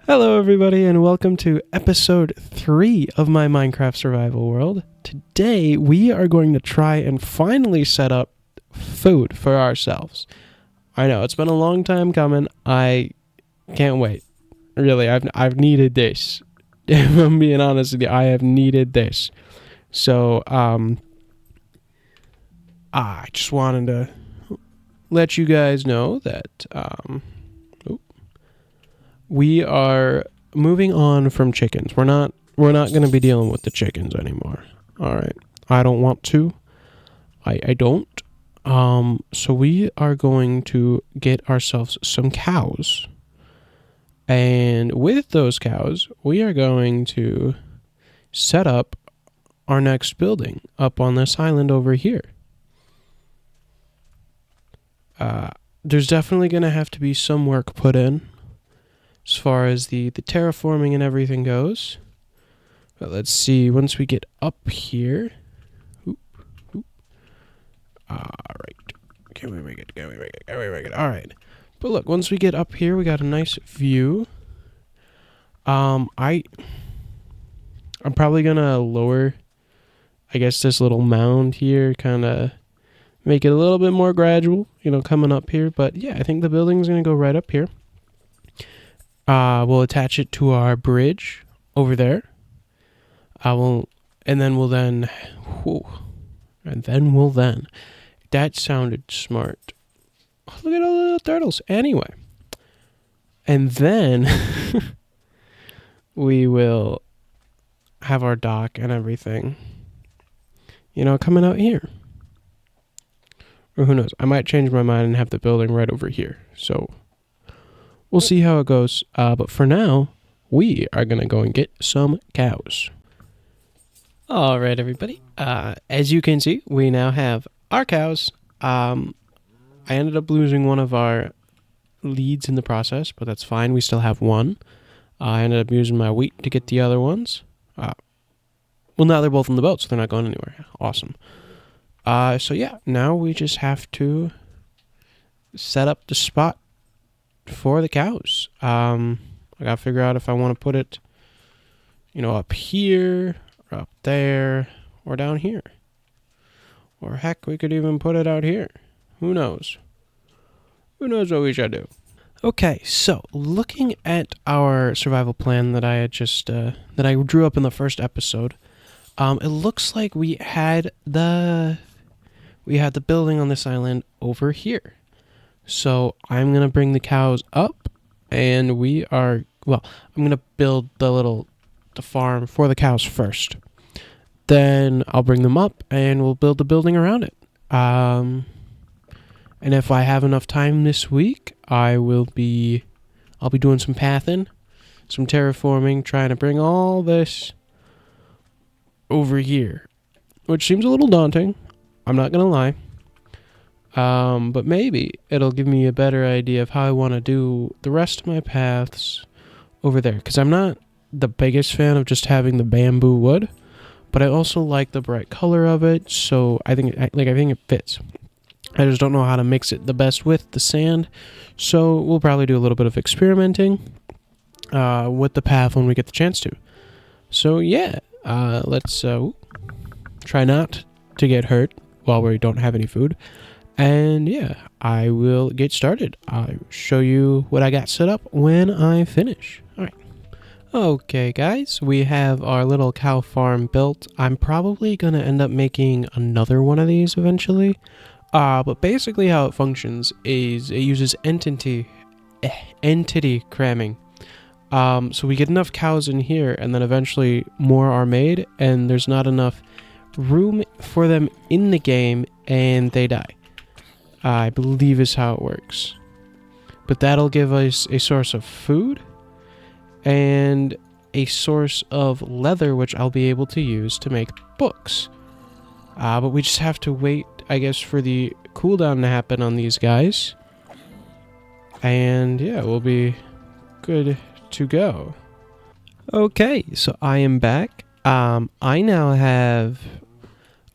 Hello everybody and welcome to episode 3 of my Minecraft survival world. Today we are going to try and finally set up food for ourselves. I know, it's been a long time coming. I can't wait. Really, I've needed this. If I'm being honest with you, I have needed this. So, I just wanted to let you guys know that, we are moving on from chickens. We're not going to be dealing with the chickens anymore. All right. I don't want to. I don't. So we are going to get ourselves some cows. And with those cows, we are going to set up our next building up on this island over here. There's definitely going to have to be some work put in as far as the terraforming and everything goes. But let's see, once we get up here. Alright. Can we make it? Alright. But look, once we get up here, we got a nice view. I'm probably gonna lower, I guess, this little mound here, kinda make it a little bit more gradual, coming up here. But yeah, I think the building's gonna go right up here. We'll attach it to our bridge over there. That sounded smart. Oh, look at all the little turtles. Anyway. And then we will have our dock and everything, coming out here. Or who knows? I might change my mind and have the building right over here. So we'll see how it goes. But for now, we are going to go and get some cows. All right, everybody. As you can see, we now have our cows. I ended up losing one of our leads in the process, but that's fine. We still have one. I ended up using my wheat to get the other ones. Well, now they're both in the boat, so they're not going anywhere. Awesome. So yeah, now we just have to set up the spot for the cows. I gotta figure out if I want to put it, up here, or up there, or down here. Or heck, we could even put it out here. Who knows? Who knows what we should do? Okay, so looking at our survival plan that I had just that I drew up in the first episode, it looks like we had the building on this island over here. So I'm going to bring the cows up, and I'm going to build the farm for the cows first. Then I'll bring them up, and we'll build the building around it. And if I have enough time this week, I'll be doing some pathing, some terraforming, trying to bring all this over here, which seems a little daunting. I'm not going to lie. But maybe it'll give me a better idea of how I want to do the rest of my paths over there. Because I'm not the biggest fan of just having the bamboo wood, but I also like the bright color of it. So I think it fits. I just don't know how to mix it the best with the sand. So we'll probably do a little bit of experimenting with the path when we get the chance to. So yeah, let's try not to get hurt while we don't have any food. And yeah, I will get started. I'll show you what I got set up when I finish. All right. Okay, guys, we have our little cow farm built. I'm probably going to end up making another one of these eventually. But basically how it functions is it uses entity cramming. So we get enough cows in here, and then eventually more are made, and there's not enough room for them in the game, and they die. I believe is how it works. But that'll give us a source of food and a source of leather, which I'll be able to use to make books. But we just have to wait, I guess, for the cooldown to happen on these guys. And yeah, we'll be good to go. Okay, so I am back. I now have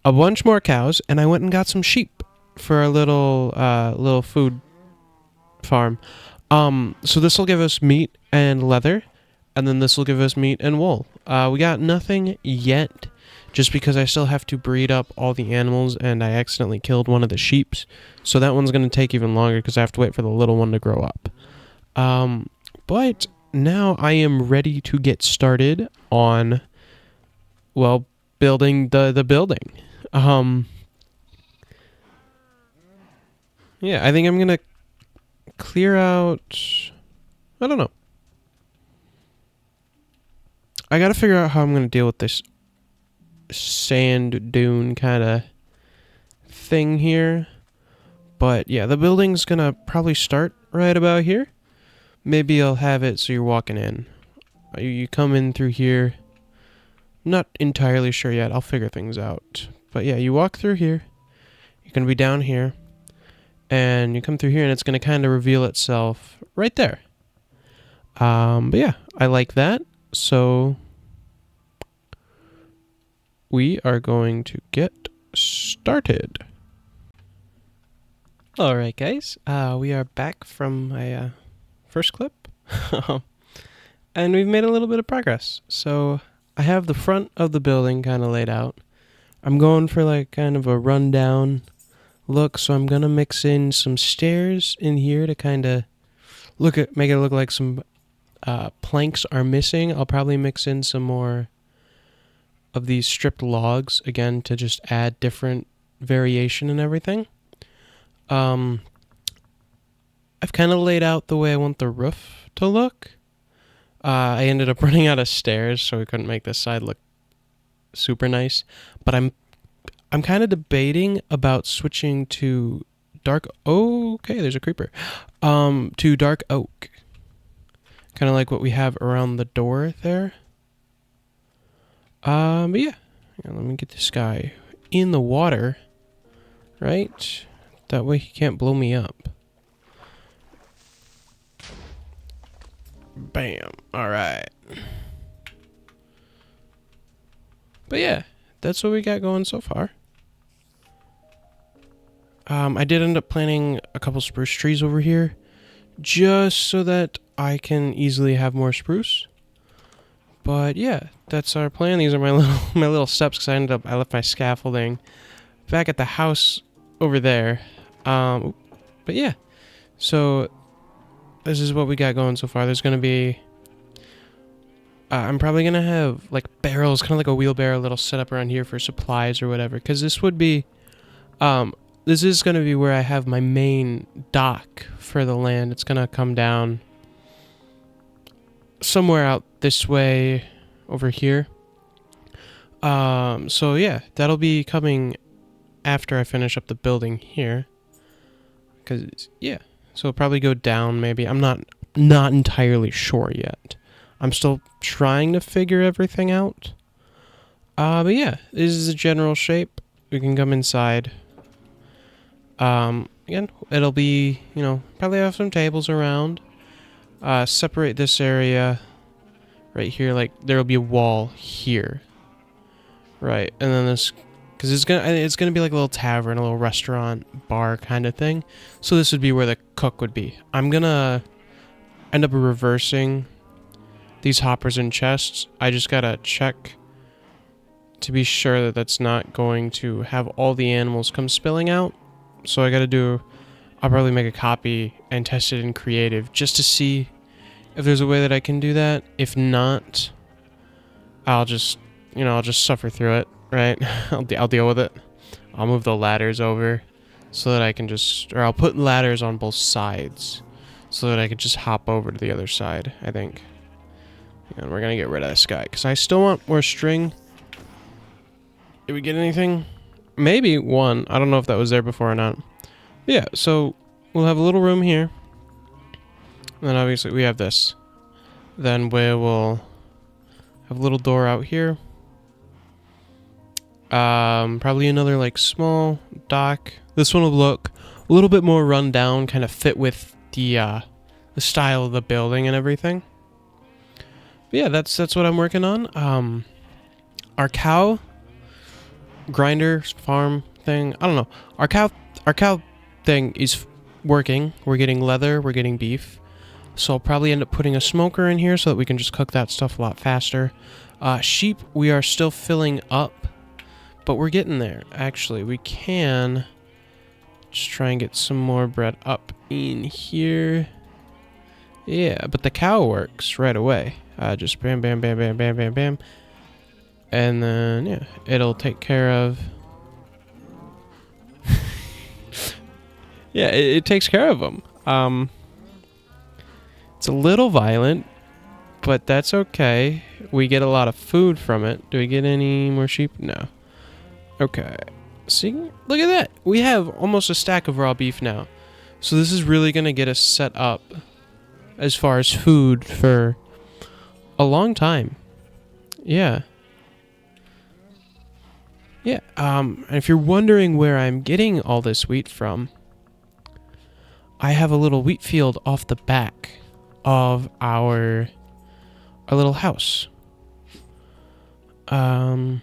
a bunch more cows, and I went and got some sheep for a little food farm. So this will give us meat and leather, And then this will give us meat and wool. We got nothing yet, just because I still have to breed up all the animals, and I accidentally killed one of the sheeps. So that one's going to take even longer because I have to wait for the little one to grow up. But now I am ready to get started on, well, building the building. Yeah, I think I'm going to clear out, I don't know. I got to figure out how I'm going to deal with this sand dune kind of thing here. But yeah, the building's going to probably start right about here. Maybe I'll have it so you're walking in. You come in through here. Not entirely sure yet. I'll figure things out. But yeah, you walk through here. You're going to be down here. And you come through here and it's going to kind of reveal itself right there. But yeah, I like that. So we are going to get started. Alright guys, we are back from my first clip. And we've made a little bit of progress. So I have the front of the building kind of laid out. I'm going for like kind of a rundown look, so I'm gonna mix in some stairs in here to kind of make it look like some planks are missing. I'll probably mix in some more of these stripped logs again to just add different variation and everything. I've kind of laid out the way I want the roof to look. I ended up running out of stairs, so we couldn't make this side look super nice. But I'm kind of debating about switching to dark. Oh, okay, there's a creeper. To dark oak, kind of like what we have around the door there. But yeah, let me get this guy in the water, right? That way he can't blow me up. Bam. All right. But yeah, that's what we got going so far. I did end up planting a couple spruce trees over here, just so that I can easily have more spruce. But yeah, that's our plan. These are my little steps, because I left my scaffolding back at the house over there. But yeah, so this is what we got going so far. There's gonna be I'm probably gonna have like barrels, kind of like a wheelbarrow, little setup around here for supplies or whatever, because this would be this is gonna be where I have my main dock for the land. It's gonna come down somewhere out this way over here. So yeah, that'll be coming after I finish up the building here, because yeah, so it'll probably go down maybe. I'm not entirely sure yet. I'm still trying to figure everything out. But yeah, this is a general shape. We can come inside. Again, it'll be, probably have some tables around. Separate this area right here, like there'll be a wall here. Right, and then this, because it's gonna be like a little tavern, a little restaurant, bar kind of thing. So this would be where the cook would be. I'm gonna end up reversing these hoppers and chests. I just gotta check to be sure that that's not going to have all the animals come spilling out. So I'll probably make a copy and test it in creative just to see if there's a way that I can do that. If not, I'll just suffer through it, right? I'll deal with it. I'll move the ladders over so that I can I'll put ladders on both sides so that I can just hop over to the other side, I think. And we're gonna get rid of this guy because I still want more string. Did we get anything? Maybe one. I don't know if that was there before or not. But yeah, so we'll have a little room here. And then obviously we have this. Then we will have a little door out here. Probably another like small dock. This one will look a little bit more run down, kind of fit with the style of the building and everything. But yeah, that's what I'm working on. Our cow grinder farm thing, I don't know. Our cow thing is working. We're getting leather, we're getting beef. So I'll probably end up putting a smoker in here so that we can just cook that stuff a lot faster. Sheep, we are still filling up, but we're getting there. Actually, we can just try and get some more bread up in here. Yeah, but the cow works right away. Just bam, bam, bam, bam, bam, bam, bam. And then, yeah, it'll take care of... yeah, it takes care of them. It's a little violent, but that's okay. We get a lot of food from it. Do we get any more sheep? No. Okay. See? Look at that. We have almost a stack of raw beef now. So this is really going to get us set up as far as food for a long time. Yeah. Yeah. And if you're wondering where I'm getting all this wheat from, I have a little wheat field off the back of our little house. Here,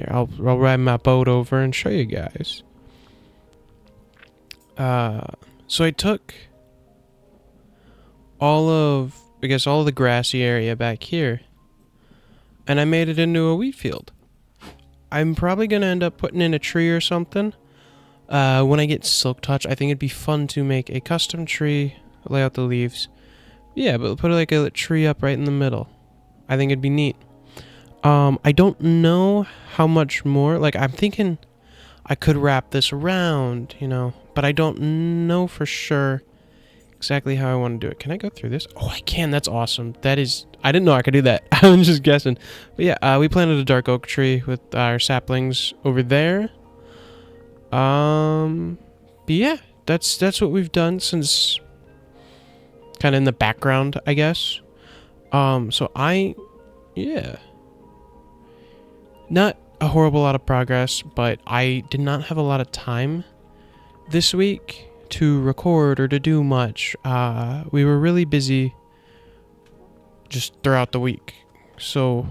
I'll ride my boat over and show you guys. So I took all of the grassy area back here, and I made it into a wheat field. I'm probably gonna end up putting in a tree or something. When I get silk touch, I think it'd be fun to make a custom tree, lay out the leaves. Yeah, but put like a tree up right in the middle. I think it'd be neat. I don't know how much more. Like, I'm thinking I could wrap this around, you know, but I don't know for sure exactly how I want to do it. Can I go through this? Oh, I can. That's awesome. That is... I didn't know I could do that. I was just guessing. But yeah, we planted a dark oak tree with our saplings over there. But yeah, that's what we've done since... kind of in the background, I guess. Yeah. Not a horrible lot of progress, but I did not have a lot of time this week to record or to do much. We were really busy just throughout the week. So,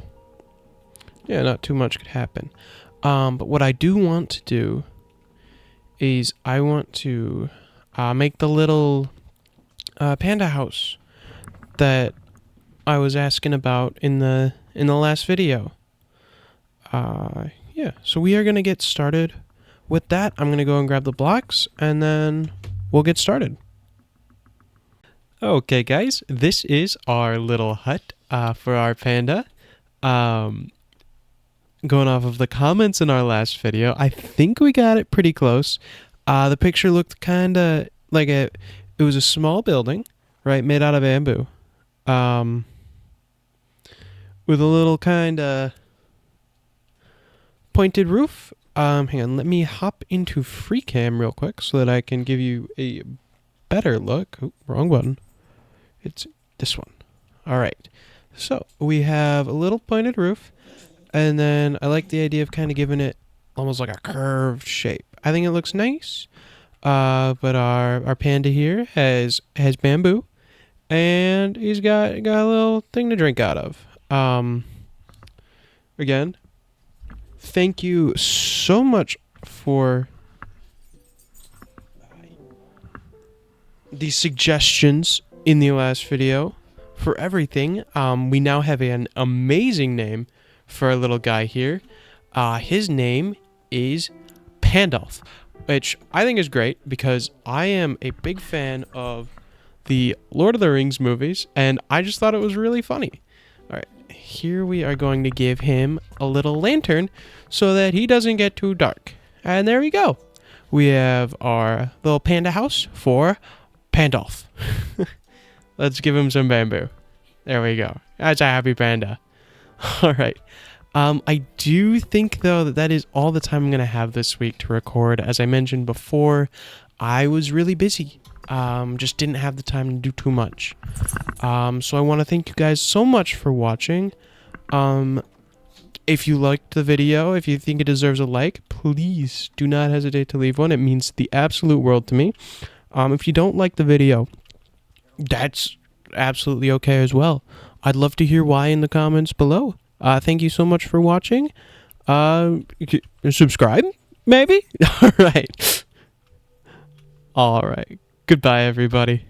yeah, not too much could happen. But what I do want to do is I want to make the little panda house that I was asking about in the last video. Yeah, so we are going to get started with that. I'm going to go and grab the blocks, and then we'll get started. Okay, guys, this is our little hut for our panda. Going off of the comments in our last video, I think we got it pretty close. The picture looked kind of like it was a small building, right, made out of bamboo. With a little kind of pointed roof. Hang on, let me hop into free cam real quick so that I can give you a better look. Oh, wrong button. It's this one. All right. So we have a little pointed roof, and then I like the idea of kind of giving it almost like a curved shape. I think it looks nice. But our panda here has bamboo, and he's got a little thing to drink out of. Again, thank you so much for the suggestions in the last video for everything. We now have an amazing name for our little guy here. His name is Pandalf, which I think is great because I am a big fan of the Lord of the Rings movies, and I just thought it was really funny. All right, here we are going to give him a little lantern so that he doesn't get too dark. And there we go. We have our little panda house for Pandalf. Let's give him some bamboo. There we go. That's a happy panda. All right. I do think, though, that is all the time I'm going to have this week to record. As I mentioned before, I was really busy. Just didn't have the time to do too much. So I want to thank you guys so much for watching. If you liked the video, if you think it deserves a like, please do not hesitate to leave one. It means the absolute world to me. If you don't like the video, that's absolutely okay as well. I'd love to hear why in the comments below. Thank you so much for watching. Subscribe, maybe? All right. All right. Goodbye, everybody.